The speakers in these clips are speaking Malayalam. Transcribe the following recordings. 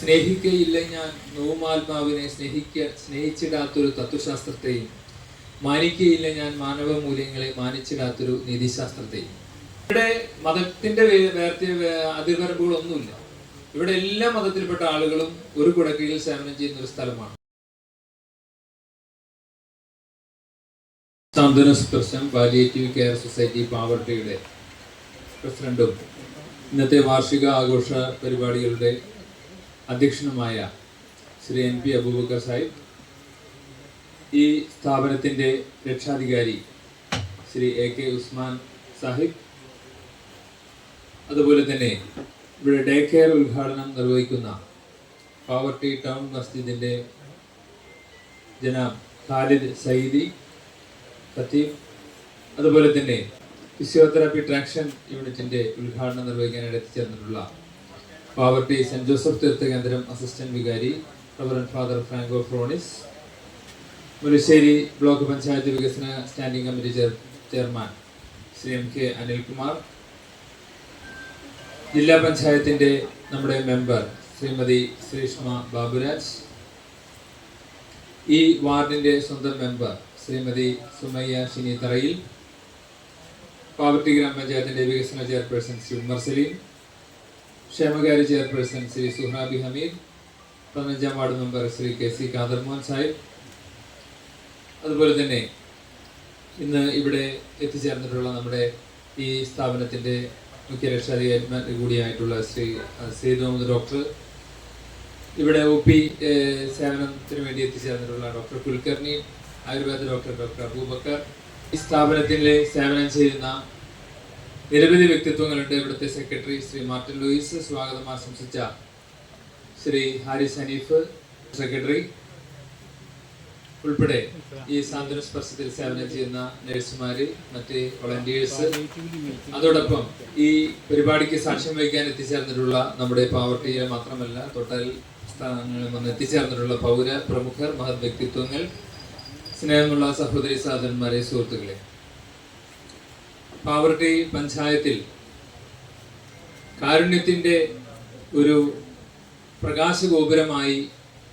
സ്നേഹിക്കയില്ല ഞാൻ നോമാത്മാവിനെ സ്നേഹിച്ചിടാത്തൊരു തത്വശാസ്ത്രത്തെയും മാനിക്കയില്ല ഞാൻ മാനവ മൂല്യങ്ങളെ മാനിച്ചിടാത്തൊരു നീതിശാസ്ത്രത്തെയും. ഇവിടെ മതത്തിന്റെ അതിർവരമ്പുകളൊന്നുമില്ല. ഇവിടെ എല്ലാ മതത്തിൽപ്പെട്ട ആളുകളും ഒരു കുടക്കീഴിൽ സേവനം ചെയ്യുന്ന ഒരു സ്ഥലമാണ്. സാന്ത്വന സ്പർശം പാലിയേറ്റീവ് കെയർ സൊസൈറ്റി പാവർട്ടിയുടെ പ്രസിഡന്റും ഇന്നത്തെ വാർഷിക ആഘോഷ പരിപാടികളുടെ അധ്യക്ഷനുമായ ശ്രീ NP അബൂബക്കർ സാഹിബ്, ഈ സ്ഥാപനത്തിൻ്റെ രക്ഷാധികാരി ശ്രീ AK ഉസ്മാൻ സാഹിബ്, അതുപോലെ തന്നെ ഇവിടെ ഡേ കെയർ ഉദ്ഘാടനം നിർവഹിക്കുന്ന പാവർട്ടി ടൗൺ മസ്ജിദിൻ്റെ ജനാബ് ഖാലിദ് സയ്യിദി ഖത്തീബ്, അതുപോലെ തന്നെ ഫിസിയോതെറാപ്പി ട്രാക്ഷൻ യൂണിറ്റിൻ്റെ ഉദ്ഘാടനം നിർവഹിക്കാനായിട്ട് എത്തിച്ചേർന്നിട്ടുള്ള പാവർട്ടി സെന്റ് ജോസഫ് തീർത്ഥകേന്ദ്രം അസിസ്റ്റന്റ് വികാരി reverend father Franco Fronis, Mullassery block panchayat വികസന standing committee chairman Shri MK Anilkumar, ജില്ലാ പഞ്ചായത്തിൻ്റെ നമ്മുടെ മെമ്പർ ശ്രീമതി ശ്രീഷ്മ ബാബുരാജ്, ഈ വാർഡിൻ്റെ സ്വന്തം മെമ്പർ ശ്രീമതി സുമയ്യ ഷിനി തറയിൽ, പാവർട്ടി ഗ്രാമപഞ്ചായത്തിൻ്റെ വികസന ചെയർപേഴ്സൺ ശ്രീ ഉമ്മർ സലീം, ക്ഷേമകാര്യ ചെയർപേഴ്സൺ ശ്രീ സുഹാബി ഹമീദ്, 15-ാം ward member Shri KC Khader Mohan Sahib, അതുപോലെ തന്നെ ഇന്ന് ഇവിടെ എത്തിച്ചേർന്നിട്ടുള്ള നമ്മുടെ ഈ സ്ഥാപനത്തിൻ്റെ മുഖ്യ രക്ഷാധികാരി കൂടിയായിട്ടുള്ള ശ്രീ സെയ്ദ് മുഹമ്മദ് ഡോക്ടർ, ഇവിടെ OP സേവനത്തിന് വേണ്ടി എത്തിച്ചേർന്നിട്ടുള്ള ഡോക്ടർ കുൽക്കർണി, ആയുർവേദ ഡോക്ടർ അബൂബക്കർ, ഈ സ്ഥാപനത്തിലെ സേവനം ചെയ്യുന്ന നിരവധി വ്യക്തിത്വങ്ങളുണ്ട്. ഇവിടുത്തെ സെക്രട്ടറി ശ്രീ മാർട്ടിൻ ലൂയിസ്, സ്വാഗതം ആശംസിച്ച ശ്രീ ഹാരിസ് ഹനീഫ് സെക്രട്ടറി ഉൾപ്പെടെ ഈ സാന്ത്വന സ്പർശത്തിൽ സേവനം ചെയ്യുന്ന നഴ്സുമാര്, മറ്റ് വോളണ്ടിയേഴ്സ്, അതോടൊപ്പം ഈ പരിപാടിക്ക് സാക്ഷ്യം വഹിക്കാൻ എത്തിച്ചേർന്നിട്ടുള്ള നമ്മുടെ പാവർട്ടിയിലെ മാത്രമല്ല തൊട്ടൽ സ്ഥാനങ്ങളിൽ വന്ന് എത്തിച്ചേർന്നിട്ടുള്ള പൗര പ്രമുഖർ, മഹത് വ്യക്തിത്വങ്ങൾ, സ്നേഹമുള്ള സഹോദരി സഹോദരന്മാരെ, സുഹൃത്തുക്കളെ, പാവർട്ടി പഞ്ചായത്തിൽ കാരുണ്യത്തിൻ്റെ ഒരു പ്രകാശഗോപുരമായി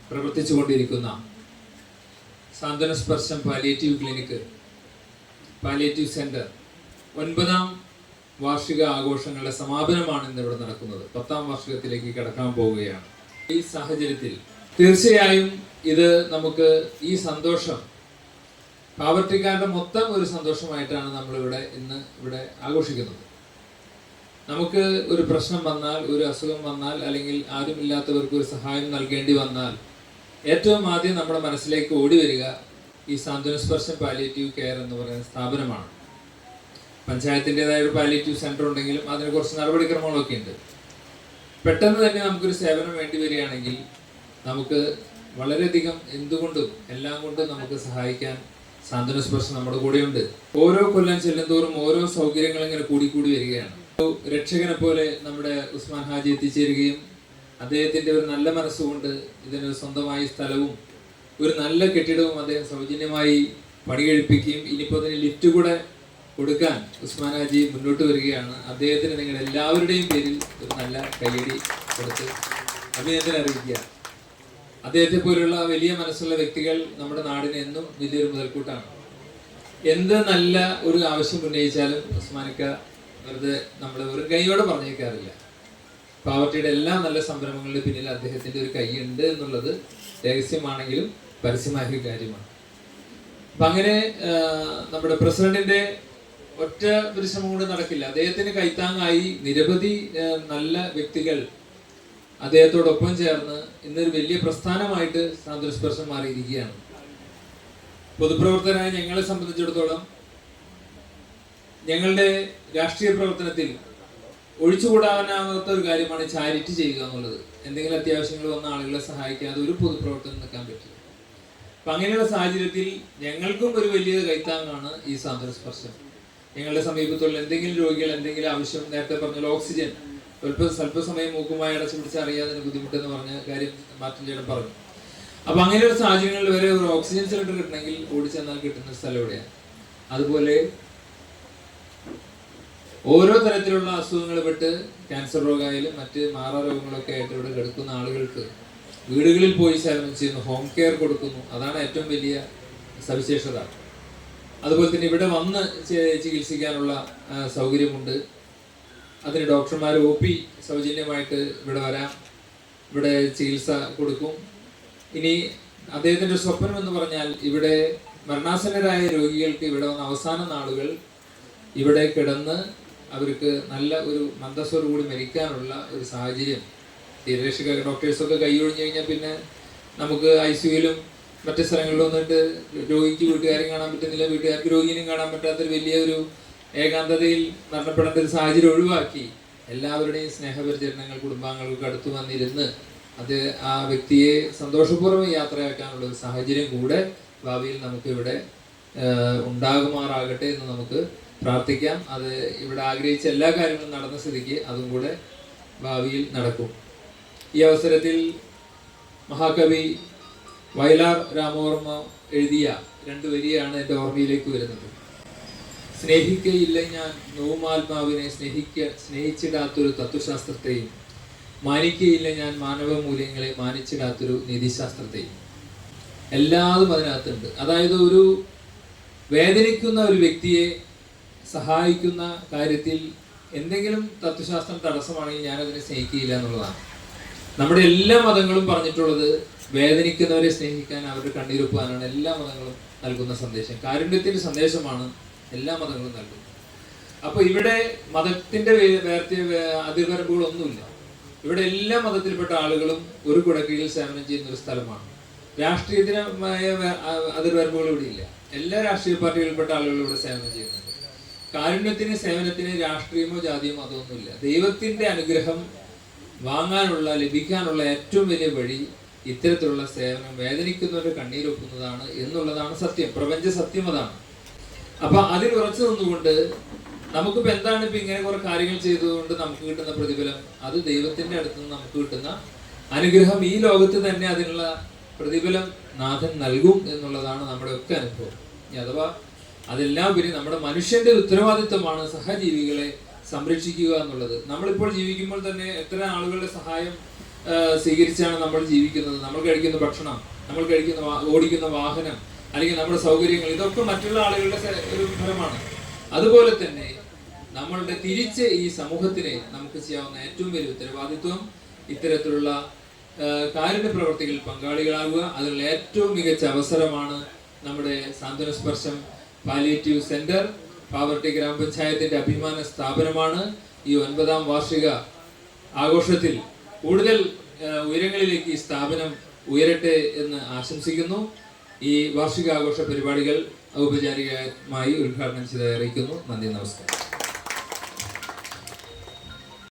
പ്രവർത്തിച്ചുകൊണ്ടിരിക്കുന്ന സാന്ത്വന സ്പർശം പാലിയേറ്റീവ് ക്ലിനിക്ക്, പാലിയേറ്റീവ് സെന്റർ 9-ാം വാർഷിക ആഘോഷങ്ങളുടെ സമാപനമാണ് ഇന്നിവിടെ നടക്കുന്നത്. 10-ാം വാർഷികത്തിലേക്ക് കടക്കാൻ പോവുകയാണ്. ഈ സാഹചര്യത്തിൽ തീർച്ചയായും ഇത് നമുക്ക് ഈ സന്തോഷം പാവർട്ടിക്കാരുടെ മൊത്തം ഒരു സന്തോഷമായിട്ടാണ് നമ്മളിവിടെ ഇന്ന് ഇവിടെ ആഘോഷിക്കുന്നത്. നമുക്ക് ഒരു പ്രശ്നം വന്നാൽ, ഒരു അസുഖം വന്നാൽ, അല്ലെങ്കിൽ ആരുമില്ലാത്തവർക്ക് ഒരു സഹായം നൽകേണ്ടി വന്നാൽ ഏറ്റവും ആദ്യം നമ്മുടെ മനസ്സിലേക്ക് ഓടി വരിക ഈ സാന്ത്വന സ്പർശം പാലിയേറ്റീവ് കെയർ എന്ന് പറയുന്ന സ്ഥാപനമാണ്. പഞ്ചായത്തിൻ്റെതായ ഒരു പാലിയേറ്റീവ് സെന്റർ ഉണ്ടെങ്കിലും അതിന് കുറച്ച് നടപടിക്രമങ്ങളൊക്കെ ഉണ്ട്. പെട്ടെന്ന് തന്നെ നമുക്കൊരു സേവനം വേണ്ടി വരികയാണെങ്കിൽ നമുക്ക് വളരെയധികം എന്തുകൊണ്ടും എല്ലാം കൊണ്ടും നമുക്ക് സഹായിക്കാൻ സാന്ത്വന സ്പർശം നമ്മുടെ കൂടെയുണ്ട്. ഓരോ കൊല്ലം ചെല്ലുന്തോറും ഓരോ സൗകര്യങ്ങൾ ഇങ്ങനെ കൂടി വരികയാണ്. രക്ഷകനെ പോലെ നമ്മുടെ ഉസ്മാൻ ഹാജി എത്തിച്ചേരുകയും അദ്ദേഹത്തിന്റെ ഒരു നല്ല മനസ്സുകൊണ്ട് ഇതിന് സ്വന്തമായി സ്ഥലവും ഒരു നല്ല കെട്ടിടവും അദ്ദേഹം സൗജന്യമായി പണി കഴിപ്പിക്കുകയും ഇനിയിപ്പോൾ അതിന് ലിഫ്റ്റ് കൂടെ കൊടുക്കാൻ ഉസ്മാൻ ഹാജി മുന്നോട്ട് വരികയാണ്. അദ്ദേഹത്തിന് നിങ്ങൾ എല്ലാവരുടെയും പേരിൽ ഒരു നല്ല കയ്യടി കൊടുത്ത് അഭിനന്ദനം അറിയിക്കുക. അദ്ദേഹത്തെ പോലുള്ള വലിയ മനസ്സുള്ള വ്യക്തികൾ നമ്മുടെ നാടിന് എന്നും വലിയൊരു മുതൽക്കൂട്ടാണ്. എന്ത് നല്ല ഒരു ആവശ്യം ഉന്നയിച്ചാലും ഉസ്മാനിക്ക വെറുതെ നമ്മൾ ഒരു കൈയോടെ പറഞ്ഞേക്കാറില്ല. പാവർട്ടിയുടെ എല്ലാ നല്ല സംരംഭങ്ങളുടെ പിന്നിൽ അദ്ദേഹത്തിന്റെ ഒരു കൈയുണ്ട് എന്നുള്ളത് രഹസ്യമാണെങ്കിലും പരസ്യമായ ഒരു കാര്യമാണ്. അപ്പൊ അങ്ങനെ നമ്മുടെ പ്രസിഡന്റിന്റെ ഒറ്റ ഒരു ശ്രമം കൊണ്ട് നടക്കില്ല. അദ്ദേഹത്തിന് കൈത്താങ്ങായി നിരവധി നല്ല വ്യക്തികൾ അദ്ദേഹത്തോടൊപ്പം ചേർന്ന് ഇന്നൊരു വലിയ പ്രസ്ഥാനമായിട്ട് സാന്ത്വന സ്പർശം മാറിയിരിക്കുകയാണ്. പൊതുപ്രവർത്തകരായ ഞങ്ങളെ സംബന്ധിച്ചിടത്തോളം ഞങ്ങളുടെ രാഷ്ട്രീയ പ്രവർത്തനത്തിൽ ഒഴിച്ചുകൂടാനാകാത്ത ഒരു കാര്യമാണ് ചാരിറ്റി ചെയ്യുക എന്നുള്ളത്. എന്തെങ്കിലും അത്യാവശ്യങ്ങൾ വന്ന ആളുകളെ സഹായിക്കാതെ ഒരു പൊതുപ്രവർത്തനം നിൽക്കാൻ പറ്റില്ല. അപ്പൊ അങ്ങനെയുള്ള സാഹചര്യത്തിൽ ഞങ്ങൾക്കും ഒരു വലിയ കൈത്താങ്ങാണ് ഈ സാന്ത്വന സ്പർശം. ഞങ്ങളുടെ സമീപത്തുള്ള എന്തെങ്കിലും രോഗികൾ എന്തെങ്കിലും ആവശ്യം, നേരത്തെ പറഞ്ഞ ഓക്സിജൻ സ്വല്പസമയം മൂക്കുമായി അടച്ചു പിടിച്ച് അറിയാതിന് ബുദ്ധിമുട്ടെന്ന് പറഞ്ഞ കാര്യം മാർട്ടിൻ ചേട്ടൻ പറഞ്ഞു. അപ്പൊ അങ്ങനെയുള്ള സാഹചര്യങ്ങളിൽ വരെ ഒരു ഓക്സിജൻ സിലിണ്ടർ കിട്ടണമെങ്കിൽ ഓടിച്ചെന്നാൽ കിട്ടുന്ന സ്ഥലം എവിടെയാണ്. അതുപോലെ ഓരോ തരത്തിലുള്ള അസുഖങ്ങൾ പെട്ട് ക്യാൻസർ രോഗമായാലും മറ്റ് മാറാരോഗങ്ങളൊക്കെ ആയിട്ട് ഇവിടെ കിടക്കുന്ന ആളുകൾക്ക് വീടുകളിൽ പോയി സേവനം ചെയ്യുന്നു, ഹോം കെയർ കൊടുക്കുന്നു. അതാണ് ഏറ്റവും വലിയ സവിശേഷത. അതുപോലെ തന്നെ ഇവിടെ വന്ന് ചികിത്സിക്കാനുള്ള സൗകര്യമുണ്ട്. അതിന് ഡോക്ടർമാർ OP സൗജന്യമായിട്ട് ഇവിടെ വരാം, ഇവിടെ ചികിത്സ കൊടുക്കും. ഇനി അദ്ദേഹത്തിൻ്റെ സ്വപ്നം എന്ന് പറഞ്ഞാൽ ഇവിടെ മരണാസന്നരായ രോഗികൾക്ക് ഇവിടെ വന്ന അവസാന നാളുകൾ ഇവിടെ കിടന്ന് അവർക്ക് നല്ല ഒരു മന്ദസ്വരോടുകൂടി മരിക്കാനുള്ള ഒരു സാഹചര്യം. തീരരക്ഷക ഡോക്ടേഴ്സൊക്കെ കൈയൊഴിഞ്ഞു കഴിഞ്ഞാൽ പിന്നെ നമുക്ക് ICUയിലും മറ്റു സ്ഥലങ്ങളിലും വന്നിട്ട് രോഗിക്ക് വീട്ടുകാരെയും കാണാൻ പറ്റുന്നില്ല, വീട്ടുകാർക്ക് രോഗിനെയും കാണാൻ പറ്റാത്തൊരു വലിയൊരു ഏകാന്തതയിൽ മരണപ്പെടേണ്ട ഒരു സാഹചര്യം ഒഴിവാക്കി എല്ലാവരുടെയും സ്നേഹപരിചരണങ്ങൾ കുടുംബാംഗങ്ങൾക്ക് അടുത്ത് വന്നിരുന്ന് അത് ആ വ്യക്തിയെ സന്തോഷപൂർവ്വം യാത്രയാക്കാനുള്ള ഒരു സാഹചര്യം കൂടെ ഭാവിയിൽ നമുക്ക് ഇവിടെ ഉണ്ടാകുമാറാകട്ടെ എന്ന് നമുക്ക് പ്രാർത്ഥിക്കാം. അത് ഇവിടെ ആഗ്രഹിച്ച എല്ലാ കാര്യങ്ങളും നടന്ന സ്ഥിതിക്ക് അതും കൂടെ ഭാവിയിൽ നടക്കും. ഈ അവസരത്തിൽ മഹാകവി വയലാർ രാമവർമ്മ എഴുതിയ 2 വരിയാണ് എൻ്റെ ഓർമ്മയിലേക്ക് വരുന്നത്. സ്നേഹിക്കയില്ല ഞാൻ നോമാത്മാവിനെ സ്നേഹിച്ചിടാത്തൊരു തത്വശാസ്ത്രത്തെയും മാനിക്കയില്ല ഞാൻ മാനവ മൂല്യങ്ങളെ മാനിച്ചിടാത്തൊരു നീതിശാസ്ത്രത്തെയും. എല്ലാതും അതിനകത്തുണ്ട്. അതായത് ഒരു വേദനിക്കുന്ന ഒരു വ്യക്തിയെ സഹായിക്കുന്ന കാര്യത്തിൽ എന്തെങ്കിലും തത്വശാസ്ത്രം തടസ്സമാണെങ്കിൽ ഞാനതിനെ സ്നേഹിക്കുകയില്ല എന്നുള്ളതാണ്. നമ്മുടെ എല്ലാ മതങ്ങളും പറഞ്ഞിട്ടുള്ളത് വേദനിക്കുന്നവരെ സ്നേഹിക്കാൻ, അവരുടെ കണ്ണീരൊപ്പാനാണ് എല്ലാ മതങ്ങളും നൽകുന്ന സന്ദേശം. കാരുണ്യത്തിന്റെ സന്ദേശമാണ് എല്ലാ മതങ്ങളും നൽകുന്നത്. അപ്പൊ ഇവിടെ മതത്തിന്റെ അതിർവരമ്പുകളൊന്നുമില്ല. ഇവിടെ എല്ലാ മതത്തിൽപ്പെട്ട ആളുകളും ഒരു കുടക്കീഴിൽ സേവനം ചെയ്യുന്ന ഒരു സ്ഥലമാണ്. രാഷ്ട്രീയത്തിനുമായ അതിർവരമ്പുകൾ ഇവിടെ ഇല്ല. എല്ലാ രാഷ്ട്രീയ പാർട്ടികളിൽപ്പെട്ട ആളുകളും ഇവിടെ സേവനം ചെയ്യുന്നുണ്ട്. കാരുണ്യത്തിന്, സേവനത്തിന് രാഷ്ട്രീയമോ ജാതിയോ മതമൊന്നുമില്ല. ദൈവത്തിന്റെ അനുഗ്രഹം വാങ്ങാനുള്ള, ലഭിക്കാനുള്ള ഏറ്റവും വലിയ വഴി ഇത്തരത്തിലുള്ള സേവനം, വേദനിക്കുന്നവരുടെ കണ്ണീരൊപ്പുന്നതാണ് എന്നുള്ളതാണ് സത്യം. പ്രപഞ്ച സത്യം അതാണ്. അപ്പൊ അതിൽ ഉറച്ചു നിന്നുകൊണ്ട് നമുക്കിപ്പോ എന്താണ് ഇപ്പൊ ഇങ്ങനെ കുറെ കാര്യങ്ങൾ ചെയ്തുകൊണ്ട് നമുക്ക് കിട്ടുന്ന പ്രതിഫലം? അത് ദൈവത്തിന്റെ അടുത്ത് നിന്ന് നമുക്ക് കിട്ടുന്ന അനുഗ്രഹം. ഈ ലോകത്ത് തന്നെ അതിനുള്ള പ്രതിഫലം നാഥൻ നൽകും എന്നുള്ളതാണ് നമ്മുടെ ഒക്കെ അനുഭവം. അഥവാ അതെല്ലാം ഉപരി നമ്മുടെ മനുഷ്യന്റെ ഉത്തരവാദിത്വമാണ് സഹജീവികളെ സംരക്ഷിക്കുക എന്നുള്ളത്. നമ്മളിപ്പോൾ ജീവിക്കുമ്പോൾ തന്നെ എത്ര ആളുകളുടെ സഹായം സ്വീകരിച്ചാണ് നമ്മൾ ജീവിക്കുന്നത്. നമ്മൾ കഴിക്കുന്ന ഭക്ഷണം, നമ്മൾ ഓടിക്കുന്ന വാഹനം, അല്ലെങ്കിൽ നമ്മുടെ സൗകര്യങ്ങൾ, ഇതൊക്കെ മറ്റുള്ള ആളുകളുടെ ഒരു ഫലമാണ്. അതുപോലെ തന്നെ നമ്മളുടെ തിരിച്ച് ഈ സമൂഹത്തിനെ നമുക്ക് ചെയ്യാവുന്ന ഏറ്റവും വലിയ ഉത്തരവാദിത്വം ഇത്തരത്തിലുള്ള കാരുണ്യ പ്രവർത്തികളിൽ പങ്കാളികളാകുക. അതിനുള്ള ഏറ്റവും മികച്ച അവസരമാണ് നമ്മുടെ സാന്ത്വന സ്പർശം പാലിയേറ്റീവ് സെന്റർ. പാവർട്ടി ഗ്രാമപഞ്ചായത്തിന്റെ അഭിമാന സ്ഥാപനമാണ്. ഈ 9ാം വാർഷിക ആഘോഷത്തിൽ കൂടുതൽ ഉയരങ്ങളിലേക്ക് ഈ സ്ഥാപനം ഉയരട്ടെ എന്ന് ആശംസിക്കുന്നു. ഈ വാർഷികാഘോഷ പരിപാടികൾ ഔപചാരികമായി ഉദ്ഘാടനം ചെയ്ത് അറിയിക്കുന്നു. നന്ദി, നമസ്കാരം.